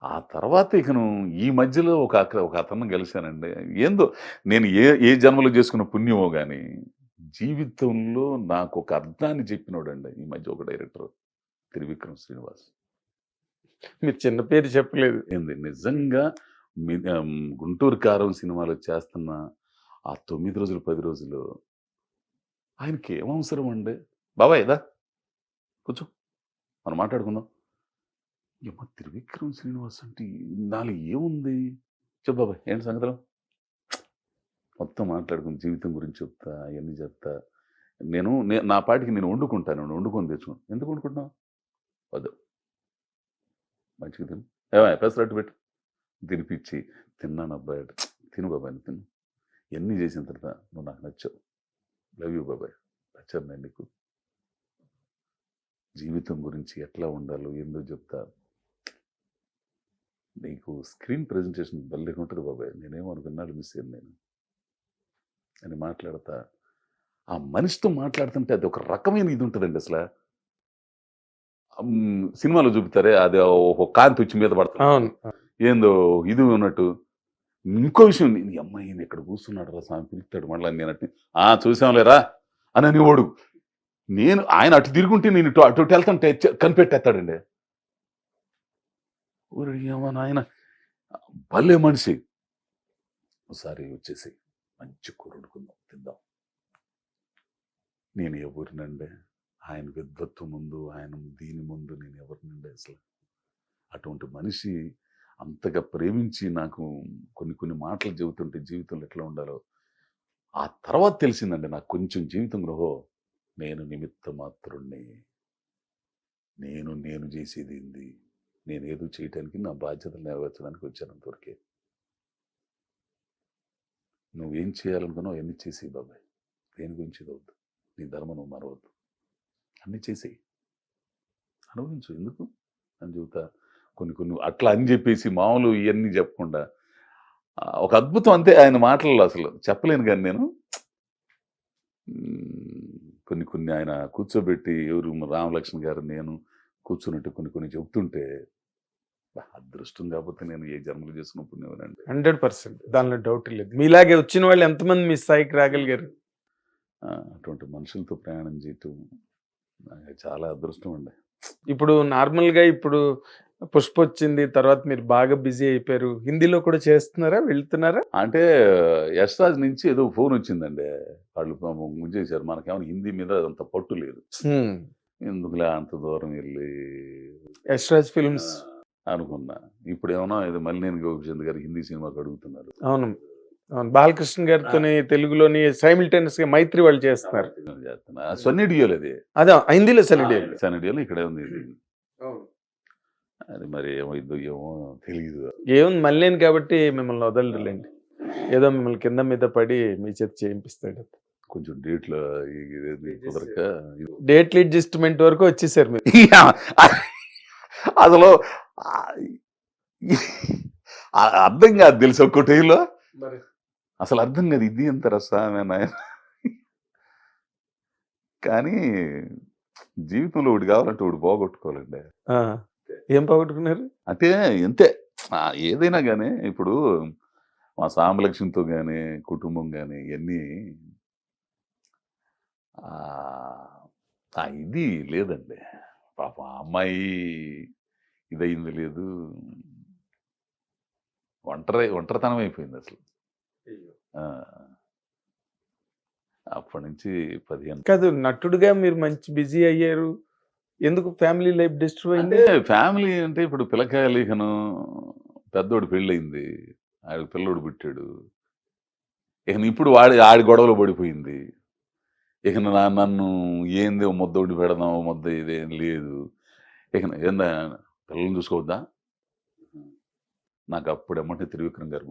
ఆ తర్వాత ఇకను ఈ మధ్యలో ఒక అతన్ని కలిసానండి. ఏందో నేను ఏ జన్మలో చేసుకున్న పుణ్యమో గాని, జీవితంలో నాకొక అర్థాన్ని చెప్పినోడండి ఈ మధ్య ఒక డైరెక్టర్ 'త్రివిక్రమ్ శ్రీనివాస్'. మీరు చిన్న పేరు చెప్పలేదు. ఏంది నిజంగా 'గుంటూరు కారం' సినిమాలో చేస్తున్న ఆ 9 రోజులు, 10 రోజులు ఆయనకేం అవసరం అండి? బాబాయ్ దా కూర్చో. మనం మాట్లాడుకుందాం. ఏమ్మా 'త్రివిక్రమ్ శ్రీనివాస్' అంటే నాలో ఏముంది? చెప్పు బాబాయ్ ఏంటి సంగతులు? మొత్తం మాట్లాడుకుని జీవితం గురించి చెప్తా, అయన్నీ చెప్తా. నా పాటికి నేను వండుకుంటాను. వండుకొని తెచ్చుకుంటా. ఎందుకు వండుకుంటున్నావు? వద్దు. మంచిగా తిను. ఏమయ్య పెసరట్టు పెట్టు. తినిపిచ్చి, తిన్నానబ్బాయి అంటే, తిను బాబాయ్ నువ్వు తిను. ఇయన్నీ చేసిన తర్వాత నువ్వు నాకు నచ్చావు. లవ్ యూ బాబాయ్. నచ్చాను నేను నీకు. జీవితం గురించి ఎట్లా ఉండాలో ఏందో చెప్తా. నీకు స్క్రీన్ ప్రెజెంటేషన్ భలేగా ఉంటది బాబాయ్. నేనేమో అనుకున్నాడు మిస్ అయ్యాను నేను. అని మాట్లాడతా. ఆ మనిషితో మాట్లాడుతుంటే అది ఒక రకమైన ఇది ఉంటదండి అసల. సినిమాలో చూపుతారే అది ఒక కాంతి వచ్చి మీద పడుతుంది. అవును. ఏందో ఇది ఉన్నట్టు. ఇంకో విషయం నీ అమ్మాయి ఈయన ఇక్కడ కూర్చున్నాడు రా స్వామి పిలుస్తాడు మళ్ళీ నేనట్టు చూసాంలేరా అని అనేవాడు. ఆయన అటు తిరుగుంటే నేను అటు వెళ్తుంటే కనిపెట్టేస్తాడండి. ఊరు ఏమన్నా ఆయన భలే మనిషి. ఒకసారి వచ్చేసి మంచి కూర వండుకుందాం తిందాం. నేను ఎవరినండి ఆయన విద్వత్తు ముందు ఆయన దీని ముందు నేను ఎవరినండి అసలు. అటువంటి మనిషి అంతగా ప్రేమించి నాకు కొన్ని మాటలు చెబుతుంటే జీవితంలో ఎట్లా ఉండాలో ఆ తర్వాత తెలిసిందండి నాకు కొంచెం జీవితంలో నేను నిమిత్త మాత్రుణ్ణి. నేను చేసేది ఏంది, నేను ఏదో చేయటానికి నా బాధ్యతలు నెరవేర్చడానికి వచ్చాను అంతవరకే. నువ్వేం చేయాలనుకున్నావు అవన్నీ చేసేయి బాబాయ్. దేని గురించి వద్దు, నీ ధర్మం నువ్వు మరవద్దు, అన్నీ చేసేయి, అనుభవించు ఎందుకు అని చెబుతా. కొన్ని అట్లా అని చెప్పేసి మామూలు ఇవన్నీ చెప్పకుండా ఒక అద్భుతం అంతే ఆయన మాటల్లో అసలు చెప్పలేను కానీ నేను కొన్ని ఆయన కూర్చోబెట్టి ఎవరు రామలక్ష్మణ్ గారు నేను కూర్చున్నట్టు కొన్ని చెబుతుంటే అదృష్టం కాకపోతే నేను ఏ జన్మలు చేసుకున్న పుణ్యమనండి. 100% దానిలో డౌట్ లేదు. మీలాగే వచ్చిన వాళ్ళు ఎంతమంది మీ స్థాయికి రాగలిగారు? అటువంటి మనుషులతో ప్రయాణం చేయటం చాలా అదృష్టం అండి. ఇప్పుడు నార్మల్గా ఇప్పుడు పుష్ప వచ్చింది తర్వాత మీరు బాగా బిజీ అయిపోయారు. హిందీలో కూడా చేస్తున్నారా, వెళ్తున్నారా? అంటే యశ్రాజ్ నుంచి ఏదో ఫోన్ వచ్చిందండి. వాళ్ళు ముంచేశారు. మనకేమైనా హిందీ మీద అంత పట్టు లేదు. ఎందుకులే అంత దూరం వెళ్ళి యశ్రాజ్ ఫిల్మ్స్ అనుకున్నా. ఇప్పుడు ఏమన్నా ఇది మల్లినేని గోపిచంద్ గారు హిందీ సినిమాకి అడుగుతున్నారు. అవును అవును, బాలకృష్ణ గారితో తెలుగులోని సైమిల్టేనియస్ గా మైత్రి వాళ్ళు చేస్తున్నారు. సన్నీ డియోల్ అది. అదే హిందీలో సన్నీ డియోల్ ఇక్కడే ఉంది ఇది. అది మరి ఏమైందో ఏమో తెలియదు. ఏముంది మల్లేని కాబట్టి మిమ్మల్ని వదలరులేండి. ఏదో మిమ్మల్ని కింద మీద పడి మీ చేతి చేయింపిస్తాడు. కొంచెం డేట్లు కుదరక డేట్లు అడ్జస్ట్మెంట్ వరకు వచ్చేసారు మీరు. అసలు అర్థం కాదు తెలుసు ఒక్కోటిలో అసలు అర్థం కాదు ఇది ఎంత రసాయన. కానీ జీవితంలో ఒకటి కావాలంటే ఒకటి పోగొట్టుకోవాలండి. ఏం పోగొట్టుకున్నారు అంటే ఎంతే ఏదైనా కానీ ఇప్పుడు మా సామలక్ష్మితో కానీ కుటుంబం కానీ ఇవన్నీ ఇది లేదండి. పాప అమ్మాయి ఇదయింది లేదు, ఒంటరితనం అయిపోయింది అసలు. అప్పటి నుంచి 15 కాదు నటుడుగా మీరు మంచి బిజీ అయ్యారు, ఎందుకు ఫ్యామిలీ లైఫ్ డిస్టర్బ్ అయింది? ఫ్యామిలీ అంటే ఇప్పుడు పిల్లకాయలు ఇకను పెద్దోడు పెళ్ళయింది, ఆడి పిల్లోడు పుట్టాడు. ఇక ఇప్పుడు ఆడి గొడవలో పడిపోయింది. ఇక నన్ను ఏంది ముద్దోడి పెడదాం ముద్ద ఇదేం లేదు. ఇక ఏందా పిల్లల్ని చూసుకోవద్దా? నాకు అప్పుడు ఏమంటే త్రివిక్రమ్ గారు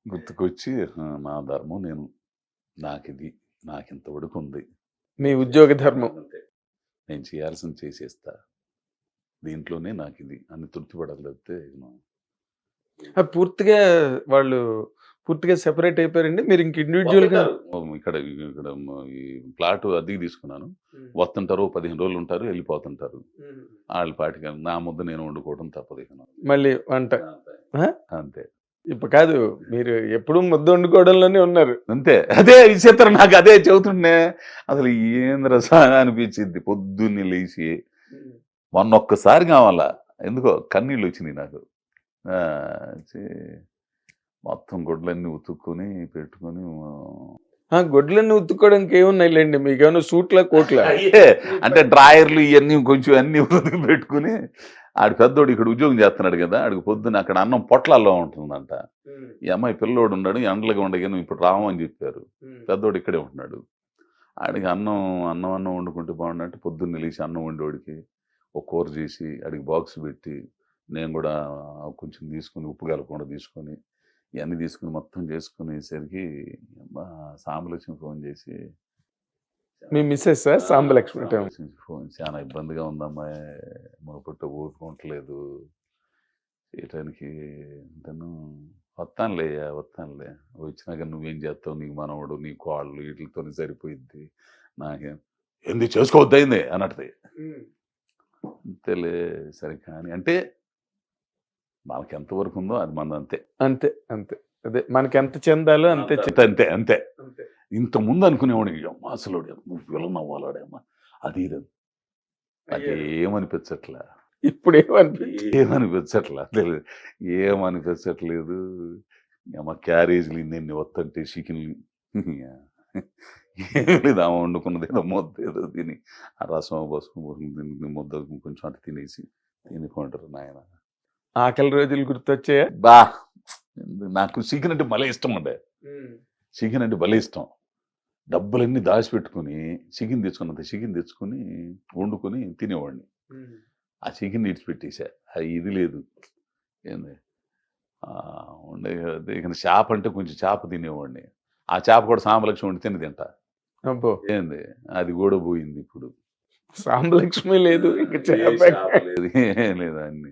గుర్తుకొచ్చి నా ధర్మం నాకు ఇంతవరకు ఉంది, మీ ఉద్యోగ ధర్మం నేను చేయాల్సింది చేసేస్తా, దీంట్లోనే నాకు ఇది అని తృప్తి పడలేకపోతే పూర్తిగా వాళ్ళు పూర్తిగా సెపరేట్ అయిపోయారండి మీరు ఇంక ఇండివిజువల్గా? ఇక్కడ ఇక్కడ ఈ ప్లాట్ అద్దెకి తీసుకున్నాను. వస్తుంటారు 15 రోజులు ఉంటారు, వెళ్ళిపోతుంటారు. వాళ్ళ పాటికి నా ముద్ద నేను వండుకోవడం తప్పదు ఇక నాకు. మళ్ళీ వంట. ఆ? అంతే ఇప్పుడు కాదు, మీరు ఎప్పుడు ముద్ద వండుకోవడంలోనే ఉన్నారు. అంతే అదే విచిత్రం, నాకు అదే చెబుతుండే అసలు ఏంద్ర అనిపించింది పొద్దున్నే లేచి. మొన్న ఒక్కసారి కావాలా ఎందుకో కన్నీళ్ళు వచ్చినాయి నాకు. ఆ, వచ్చి మొత్తం గుడ్లన్నీ ఉతుక్కొని పెట్టుకొని గొడ్లన్నీ ఉత్తుకోవడానికి ఏమున్నాయిలేండి, మీకేమైనా సూట్లా కోట్లా? అయ్యే అంటే డ్రాయర్లు ఇవన్నీ కొంచెం అన్ని ఉతికి పెట్టుకుని ఆడు పెద్దోడు ఇక్కడ ఉద్యోగం చేస్తున్నాడు కదా, ఆడికి పొద్దున్న అక్కడ అన్నం పొట్లాల్లో ఉంటుందంట. ఈ అమ్మాయి పిల్లోడు ఉన్నాడు, ఎండలుగా ఉండగానే ఇప్పుడు రామని చెప్పారు. పెద్దోడు ఇక్కడే ఉంటున్నాడు. ఆడికి అన్నం వండుకుంటే బాగుండంటే పొద్దున్న లేచి అన్నం వండేవాడికి ఒక కూర చేసి ఆడికి బాక్స్ పెట్టి నేను కూడా కొంచెం తీసుకుని ఉప్పు కలపకుండా తీసుకొని ఇవన్నీ తీసుకుని మొత్తం చేసుకునేసరికి సాంబలక్ష్మి ఫోన్ చేసి మీ మిస్సెస్ సాంబలక్ష్మి ఫోన్ చాలా ఇబ్బందిగా ఉందమ్మా, మునుపట్టు ఊరుకోవట్లేదు చేయటానికి. అంటాను వస్తానులే వచ్చినాక నువ్వేం చేస్తావు, నీకు మనవడు నీ కోళ్ళు వీటితోనే సరిపోయిద్ది, నాకేం ఎందుకు చేసుకోవద్దయింది అన్నట్టుది. అంతేలే సరే కానీ అంటే మనకి ఎంతవరకు ఉందో అది మన అంతే అంతే అంతే అదే మనకి ఎంత చెందాలో అంతే అంతే అంతే అంతే. ఇంతకుముందు అనుకునేవాడు అసలు నువ్వు విలన్ అవ్వాలాడేమ్మా అది ఇది అదేమనిపించట్లా. ఇప్పుడు ఏమనిపించట్లా తెలియదు, ఏమనిపించట్లేదు. అమ్మ క్యారేజీలు ఇన్ని వస్తుంటే చికెన్లు ఏం లేదు, ఆమె వండుకున్నది ఏదో ముద్ద ఏదో తిని ఆ రసం బసుకు తిని ముద్ద కొంచెం అటు తినేసి తినిపోంటారు నాయన. ఆకలి రోజులు గుర్తొచ్చాయా? బా నాకు చికెన్ అంటే భలే ఇష్టం అండి, చికెన్ అంటే భలే ఇష్టం. డబ్బులన్నీ దాచిపెట్టుకుని చికెన్ తెచ్చుకొని వండుకొని తినేవాడిని. ఆ చికెన్ ఇడిచిపెట్టేసా, ఇది లేదు ఏంది ఉండే ఇక చేప అంటే కొంచెం చేప తినేవాడిని. ఆ చేప కూడా సాంబలక్ష్మి వండి తింటా. అబ్బో ఏంది అది కూడా పోయింది ఇప్పుడు. సాంబలక్ష్మి లేదు, ఇంక లేదు ఏం లేదు అన్ని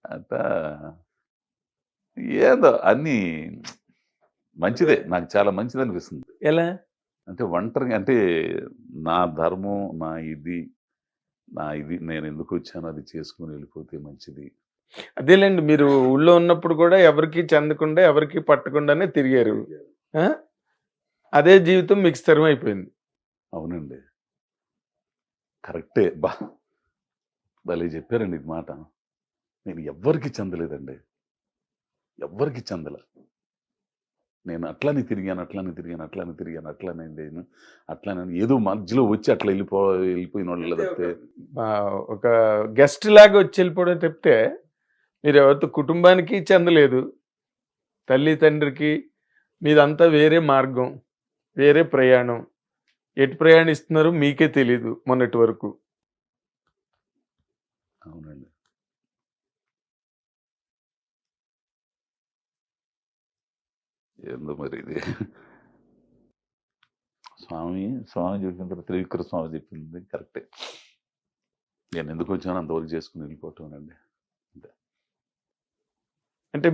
అంతా ఏదో అన్ని మంచిదే, నాకు చాలా మంచిది అనిపిస్తుంది. ఎలా అంటే ఒంటరిగా అంటే నా ధర్మం నా ఇది నేను ఎందుకు వచ్చానో అది చేసుకుని వెళ్ళిపోతే మంచిది. అదేలేండి, మీరు ఊళ్ళో ఉన్నప్పుడు కూడా ఎవరికి చెందకుండా ఎవరికి పట్టకుండానే తిరిగారు. అదే జీవితం మీకు స్థిరం అయిపోయింది. అవునండి కరెక్టే, భలే చెప్పారండి ఇది మాట. నేను ఎవ్వరికి చెందలేదండి, ఎవ్వరికి చెందల. నేను అట్లానే తిరిగాను అట్లానే ఏదో మధ్యలో వచ్చి అట్లా వెళ్ళిపోయిన వాళ్ళు తప్పితే ఒక గెస్ట్ లాగా వచ్చి వెళ్ళిపోవడం తప్పితే మీరు ఎవరితో కుటుంబానికి చెందలేదు, తల్లి తండ్రికి. మీదంతా వేరే మార్గం, వేరే ప్రయాణం. ఎటు ప్రయాణిస్తున్నారు మీకే తెలీదు మొన్నటి వరకు. అవునండి. ఏందో మరి ఇది స్వామి చెప్పిన తర్వాత త్రివిక్ర స్వామి చెప్పింది కరెక్టే. నేను ఎందుకు వచ్చానో అంతవరకు చేసుకుని వెళ్ళిపోవటం అండి. అంటే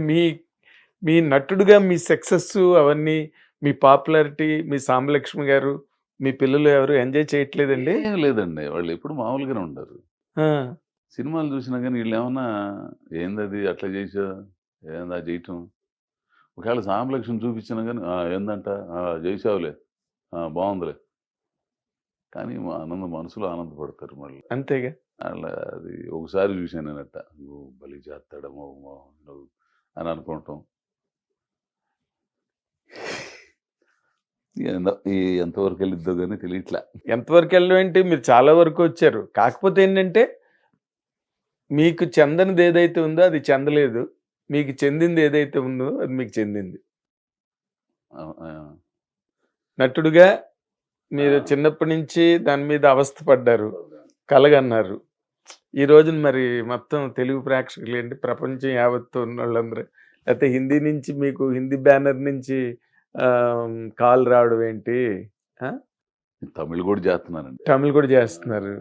మీ నటుడుగా మీ సక్సెస్ అవన్నీ, మీ పాపులారిటీ, మీ సాంబలక్ష్మి గారు, మీ పిల్లలు ఎవరు ఎంజాయ్ చేయట్లేదండి? ఏం లేదండి, వాళ్ళు ఎప్పుడు మామూలుగానే ఉంటారు. సినిమాలు చూసినా కానీ వీళ్ళు ఏమన్నా ఏందది అట్లా చేసా ఏందా చేయటం. ఒకవేళ సాంబలక్ష్మి చూపించినా కానీ ఏందంట చేసావులే బాగుందిలే కానీ మా మనసులో ఆనందపడతారు మళ్ళీ. అంతేగా. అలా అది ఒకసారి చూశాను నేనట్ట, బలి చేస్తాడమో అని అనుకుంటాం. ఎంతవరకు వెళ్ళిద్దో కానీ తెలియట్లా. ఎంతవరకు వెళ్ళేంటి, మీరు చాలా వరకు వచ్చారు. కాకపోతే ఏంటంటే మీకు చెందనిది ఏదైతే ఉందో అది చెందలేదు, మీకు చెందింది ఏదైతే ఉందో అది మీకు చెందింది. నటుడుగా మీరు చిన్నప్పటి నుంచి దాని మీద అవస్థ పడ్డారు, కలగన్నారు. ఈ రోజున మరి మొత్తం తెలుగు ప్రేక్షకులు ఏంటి, ప్రపంచం యావత్తు ఉన్న వాళ్ళందరూ, లేకపోతే హిందీ నుంచి మీకు హిందీ బ్యానర్ నుంచి కాల్ రావడం ఏంటి, తమిళ్ కూడా చేస్తున్నానండి. తమిళ్ కూడా చేస్తున్నారు.